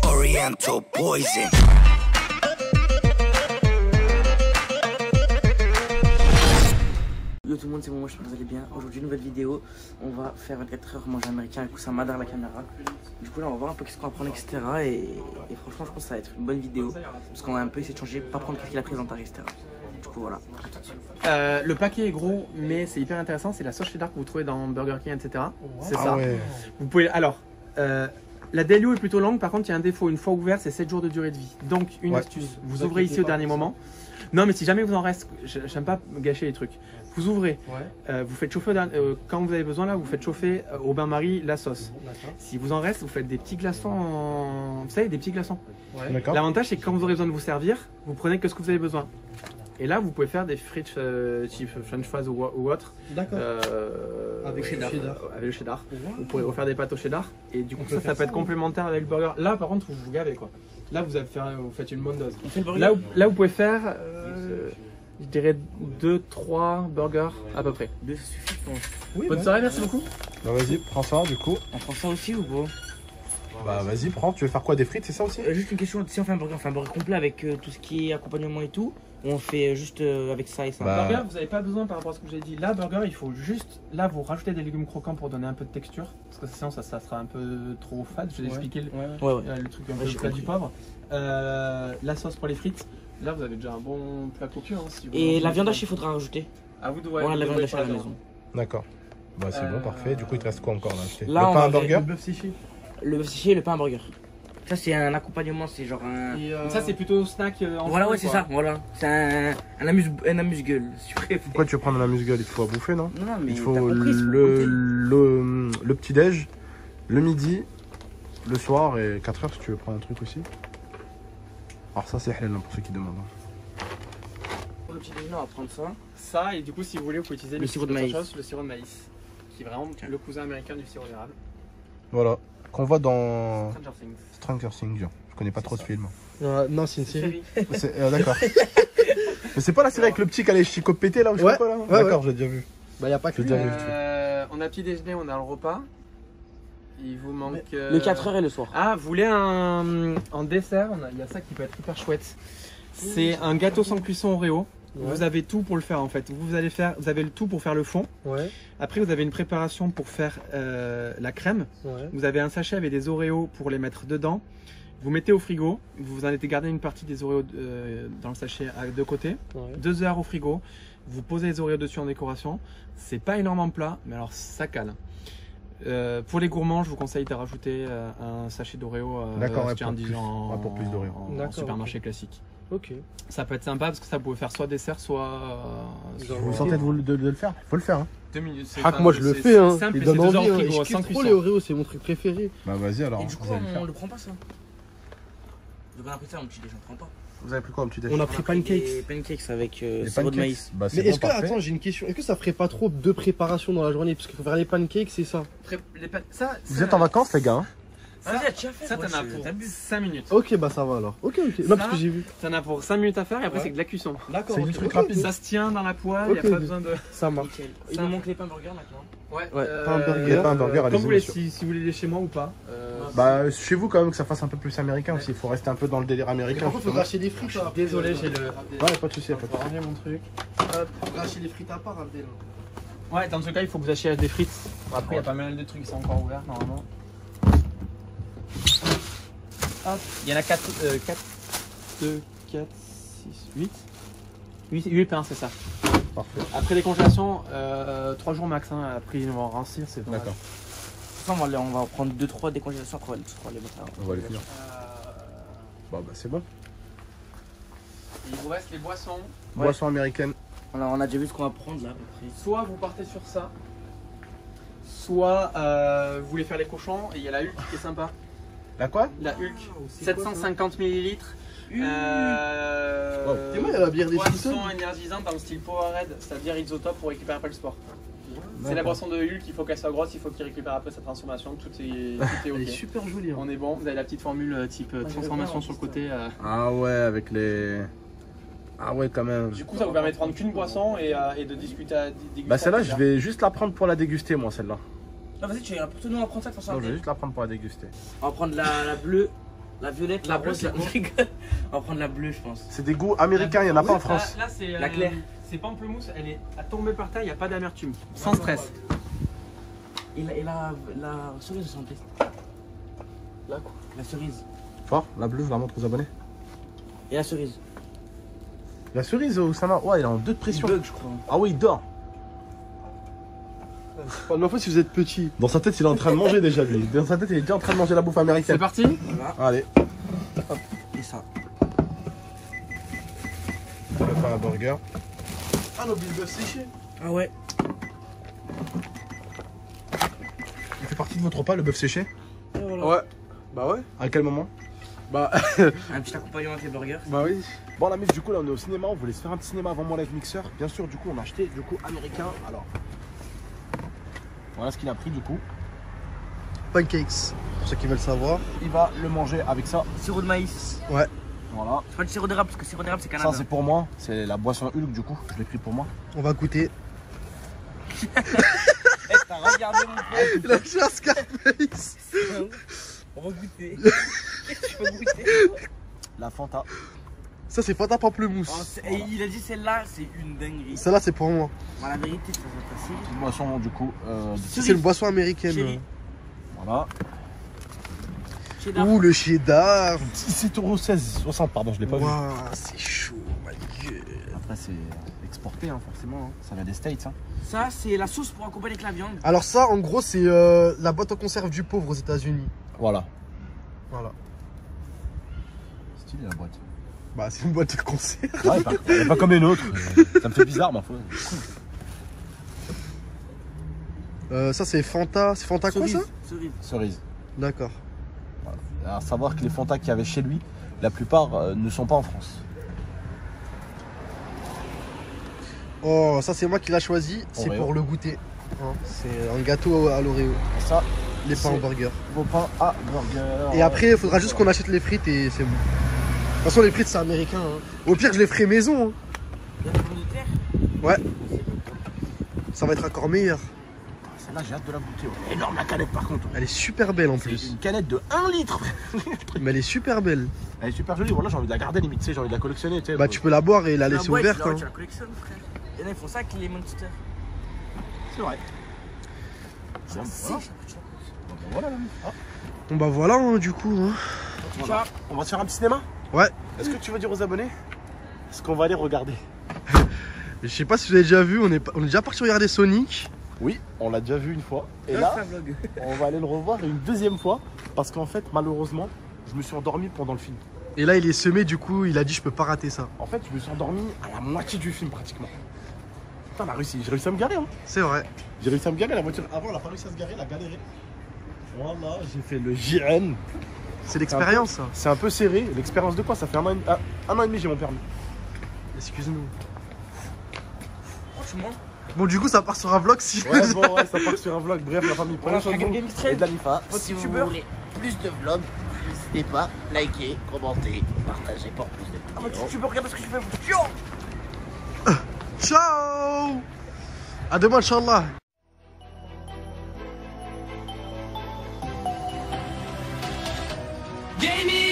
Oriental poison. Yo tout le monde, c'est bon, moi j'espère que vous allez bien. Aujourd'hui, nouvelle vidéo. On va faire 24 heures manger américain avec Oussama derrière la caméra. Du coup, là, on va voir un peu qu'est-ce qu'on va prendre, etc. Et franchement, je pense que ça va être une bonne vidéo. Parce qu'on va un peu essayer de changer, pas prendre qu'est-ce qu'il a présenté, etc. Du coup, voilà. À tout de suite. Le paquet est gros, mais c'est hyper intéressant. C'est la sauce cheddar que vous trouvez dans Burger King, etc. C'est ça. Ouais. Vous pouvez. Alors, la DLU est plutôt longue. Par contre, il y a un défaut. Une fois ouvert, c'est 7 jours de durée de vie. Donc, une astuce. Vous ouvrez ici au dernier moment. Non, mais si jamais vous en reste, j'aime pas gâcher les trucs. Vous ouvrez, vous faites chauffer quand vous avez besoin là, vous faites chauffer au bain-marie la sauce. Si vous en reste, vous faites des petits glaçons, vous savez, des petits glaçons. L'avantage c'est que quand vous aurez besoin de vous servir, vous prenez que ce que vous avez besoin. Et là, vous pouvez faire des frites type French fries ou autre. Avec le cheddar. Vous pourrez refaire des pâtes au cheddar. Et du coup, ça peut être complémentaire avec le burger. Là, par contre, vous vous gavez quoi. Là, vous faites une bonne dose. Là, vous pouvez faire, je dirais 2-3 burgers à peu près. 2 ça suffit, je pense. Oui, bonne soirée, merci beaucoup. Bah vas-y, prends ça du coup. On prend ça aussi ou pas? Bah vas-y, prends. Tu veux faire quoi, des frites, c'est ça aussi? Juste une question, si on fait un burger complet avec tout ce qui est accompagnement et tout, ou on fait juste avec ça et ça? Burger, vous n'avez pas besoin par rapport à ce que j'ai dit. Là, burger, il faut juste, là, vous rajoutez des légumes croquants pour donner un peu de texture. Parce que sinon, ça sera un peu trop fade. Je vais expliquer le truc un peu du plat du pauvre. La sauce pour les frites. Là, vous avez déjà un bon plat cocu. Hein, si vous et la viande hachée, il faudra rajouter. À vous de la viande hachée à la maison. D'accord. Bah c'est bon, parfait. Du coup, il te reste quoi encore là? Le pain burger? Le bœuf séché. Le bœuf séché et le pain burger. Ça, c'est un accompagnement, c'est genre un. Ça, c'est plutôt snack. Voilà, ouais, c'est ça. Voilà. C'est un amuse-gueule, si tu préfères. Pourquoi tu veux prendre un amuse-gueule? Il te faut à bouffer, non? Non, mais il faut le petit-déj, le midi, le soir et 4 heures si tu veux prendre un truc aussi. Alors ça c'est halal pour ceux qui demandent. Pour le petit déjeuner, on va prendre ça. Ça, et du coup, si vous voulez, vous pouvez utiliser le sirop de maïs. Le sirop de maïs, qui est vraiment le cousin américain du sirop d'érable. Voilà, qu'on voit dans Stranger Things. Stranger Things. Je connais pas trop ce film. Non, c'est une série. D'accord. Mais c'est pas la série avec le petit qui allait chicopéter là ou je sais pas là? D'accord, j'ai déjà vu. Bah y a pas que lui. On a petit déjeuner, on a le repas. Il vous manque. Le 4h et le soir. Ah, vous voulez en dessert? Il y a ça qui peut être hyper chouette. C'est un gâteau sans cuisson Oreo. Vous avez tout pour le faire en fait. Vous avez le tout pour faire le fond. Après, vous avez une préparation pour faire la crème. Vous avez un sachet avec des Oreos pour les mettre dedans. Vous mettez au frigo. Vous en avez gardé une partie des Oreos dans le sachet à deux côtés. 2 heures au frigo. Vous posez les Oreos dessus en décoration. C'est pas énormément plat, mais alors ça cale. Pour les gourmands, je vous conseille de rajouter un sachet d'Oreo pour plus d'Oreo en supermarché classique. Ok. Ça peut être sympa parce que ça peut faire soit dessert, soit. Vous sentez de le faire? Faut le faire. Hein. 2 minutes. Moi je le fais. Hein. Simple, il donne envie. Je kiffe trop les Oreos, c'est mon truc préféré. Bah vas-y alors. Et du coup, on le prend pas ça. Donc on a pris ça, mon petit déjeuner, on prend pas. Vous avez pris quoi, un petit déjeuner? On a pris pancakes. Pancakes avec sirop de maïs. Bah, mais est-ce que, attends, j'ai une question. Est-ce que ça ferait pas trop de préparation dans la journée? Parce qu'il faut faire les pancakes, c'est ça. Vous êtes en vacances, les gars? Hein? Ça, t'en as pour 5 minutes. Ok, bah ça va alors. Ok. Non, parce que j'ai vu. T'en as pour 5 minutes à faire et après, c'est que de la cuisson. D'accord. C'est du truc rapide. Ça se tient dans la poêle, il n'y a pas besoin de. Ça marche. Il nous manque les pains burgers maintenant. Ouais, pain burger. Pain burger, comme vous voulez, si vous voulez les chez moi ou pas. Bah, chez vous, quand même, que ça fasse un peu plus américain aussi. Il faut rester un peu dans le délire américain. Par contre, faut racheter des frites. Désolé, j'ai le. Ouais, pas de soucis. Faut ranger mon truc. Faut racheter des frites à part, Abdel. Ouais, dans ce cas, il faut que vous achetiez des frites. Après, il y a pas mal de trucs qui sont encore ouverts normalement. Hop, il y en a 4, 2, 4, 6, 8 pains, c'est ça. Parfait. Après les congélations, 3 jours max. Hein. Après, ils vont rancir, c'est dommage. D'accord. On va prendre 2-3 décongélations, après on va les finir. Bah, c'est bon. Il vous reste les boissons. Boissons américaines. On a déjà vu ce qu'on va prendre là à peu près. Soit vous partez sur ça, soit vous voulez faire les cochons et il y a la Hulk qui est sympa. La quoi? La Hulk, 750 ml. Et moi, il y a la bière des Boisson énergisante dans le style Powerade, c'est-à-dire isotope pour récupérer après le sport. C'est la boisson de Hulk, il faut qu'elle soit grosse, il faut qu'il récupère après sa transformation, tout est ok. Elle est super jolie. Hein. On est bon, vous avez la petite formule type transformation sur le côté. Ah ouais, avec les... Ah ouais, quand même. Du coup, ça vous permet de prendre qu'une boisson et de discuter à déguster. Bah celle-là, je vais juste la prendre pour la déguster, moi, celle-là. Ah vas-y, tu viens pour tout le monde, on va prendre ça de toute façon. Non, je vais juste la prendre pour la déguster. On va prendre la bleue. La violette, la La bleue, rose, c'est la... quoi? Je rigole. On va prendre la bleue, je pense. C'est des goûts américains, il n'y en a pas en France. Là, c'est La claire. C'est pamplemousse, elle est à tomber par terre, il n'y a pas d'amertume. Sans stress. Et la cerise, je sentais. Là, quoi. La cerise. Fort, la bleue, je la montre aux abonnés. Et la cerise. La cerise, Oussama, ouais, il est en 2 de Il pression. bug, je crois. Ah oui, il dort. C'est pas de ma faute si vous êtes petit. Dans sa tête, il est en train de manger déjà, lui. Dans sa tête, il est déjà en train de manger la bouffe C'est américaine. parti. Voilà. Allez, Et ça. on va faire un burger. Ah, nos billes séché. Ah ouais. Il fait partie de votre repas, le bœuf séché? Et voilà. Ouais. Bah ouais. À quel moment? Bah, Un petit accompagnement avec les burgers. bah oui. Bon, la meuf, du coup, là, on est au cinéma. On voulait se faire un petit cinéma avant mon live mixeur. Bien sûr, du coup, on a acheté, du coup, américain. Alors, voilà ce qu'il a pris, du coup. Pancakes. Pour ceux qui veulent savoir. Il va le manger avec ça. Sirop de maïs. Ouais. Voilà. C'est pas du sirop d'érable parce que sirop d'érable c'est Ça, Canada. c'est pour moi. C'est la boisson Hulk, du coup. Je l'ai pris pour moi. On va goûter. Eh, t'as regardé mon frère. Il a déjà Scarface. On va goûter. Qu'est-ce que tu vas goûter? La Fanta. Ça, c'est Fanta pamplemousse. Oh, et il a dit celle-là, c'est une dinguerie. Celle-là, c'est pour moi. Bon, la vérité, ça va passer. Une boisson, du coup. Ça, c'est une boisson américaine. Chérie. Voilà. Cheddar. Ouh, le cheddar. 17,16€, pardon, je l'ai pas vu. Waouh, c'est chaud, my gueule. Après, c'est exporté, hein, forcément. hein. Ça vient des States. Hein. Ça, c'est la sauce pour accompagner avec la viande. Alors ça, en gros, c'est la boîte en conserve du pauvre aux États-Unis. Voilà. Voilà. Stylé la boîte. Bah, c'est une boîte de conserve. Ouais, elle est pas comme les nôtres. Ça me fait bizarre, ma foi. Ça, c'est Fanta. C'est Fanta quoi, ça? Cerise. Cerise. D'accord. À savoir que les Fanta qu'il y avait chez lui, la plupart ne sont pas en France. Oh, ça, c'est moi qui l'a choisi. C'est Oreo. pour le goûter. Hein, c'est un gâteau à l'Oreo. Ça, Les pains C'est- en burger. vos pains à burger. Et après, il faudra juste qu'on achète les frites et c'est bon. De toute façon, les frites, c'est américain. Hein. Au pire, je les ferai maison. Hein. Il y a des pommes de terre. Ouais. Ça va être encore meilleur. Celle-là, j'ai hâte de la goûter. Ouais. Énorme la canette, par contre. Elle est super belle en C'est plus. une canette de 1 litre. Mais elle est super belle. Elle est super jolie. Voilà, j'ai envie de la garder limite. Tu sais, j'ai envie de la collectionner. Tu sais, Bah, tu peux la boire et la Tu laisser bois et ouverte. tu Hein. la collectionnes, frère. Il y en a, ils font ça avec les monsters. C'est vrai. Ça Bon, sèche, voilà. après, tu la collectionnes. Bon, voilà, la vie. Ah. Bon, bah voilà, hein, du coup. Hein. Voilà. On va se faire un petit cinéma. Ouais. Est-ce que tu veux dire aux abonnés ce qu'on va aller regarder? Je sais pas si vous avez déjà vu, on est déjà parti regarder Sonic. Oui, on l'a déjà vu une fois. Et Ah, là, c'est un vlog. on va aller le revoir une deuxième fois. Parce qu'en fait, malheureusement, je me suis endormi pendant le film. Et là, il est semé, du coup, il a dit je peux pas rater ça. En fait, je me suis endormi à la moitié du film pratiquement. Putain, j'ai réussi à me garer. Hein. C'est vrai. J'ai réussi à me garer. La voiture avant, elle a pas réussi à se garer, elle a galéré. Voilà, j'ai fait le JN. C'est l'expérience, ça. C'est un peu serré. L'expérience de quoi? Ça fait un an et demi, j'ai mon permis. Excuse-nous. Franchement, Bon, du coup, ça part sur un vlog si. Ouais, bon, ouais, ça part sur un vlog. Bref, la famille, prenez voilà, soin de Dragon vous. Game Extreme. Et de la MIFA. Si vous Vous voulez plus de vlogs, n'hésitez pas, likez, commentez, partagez pour plus de Ah, mais vidéos. tu peux regarder ce que je fais. Yo. Ciao. À demain, Inch'Allah. Gaming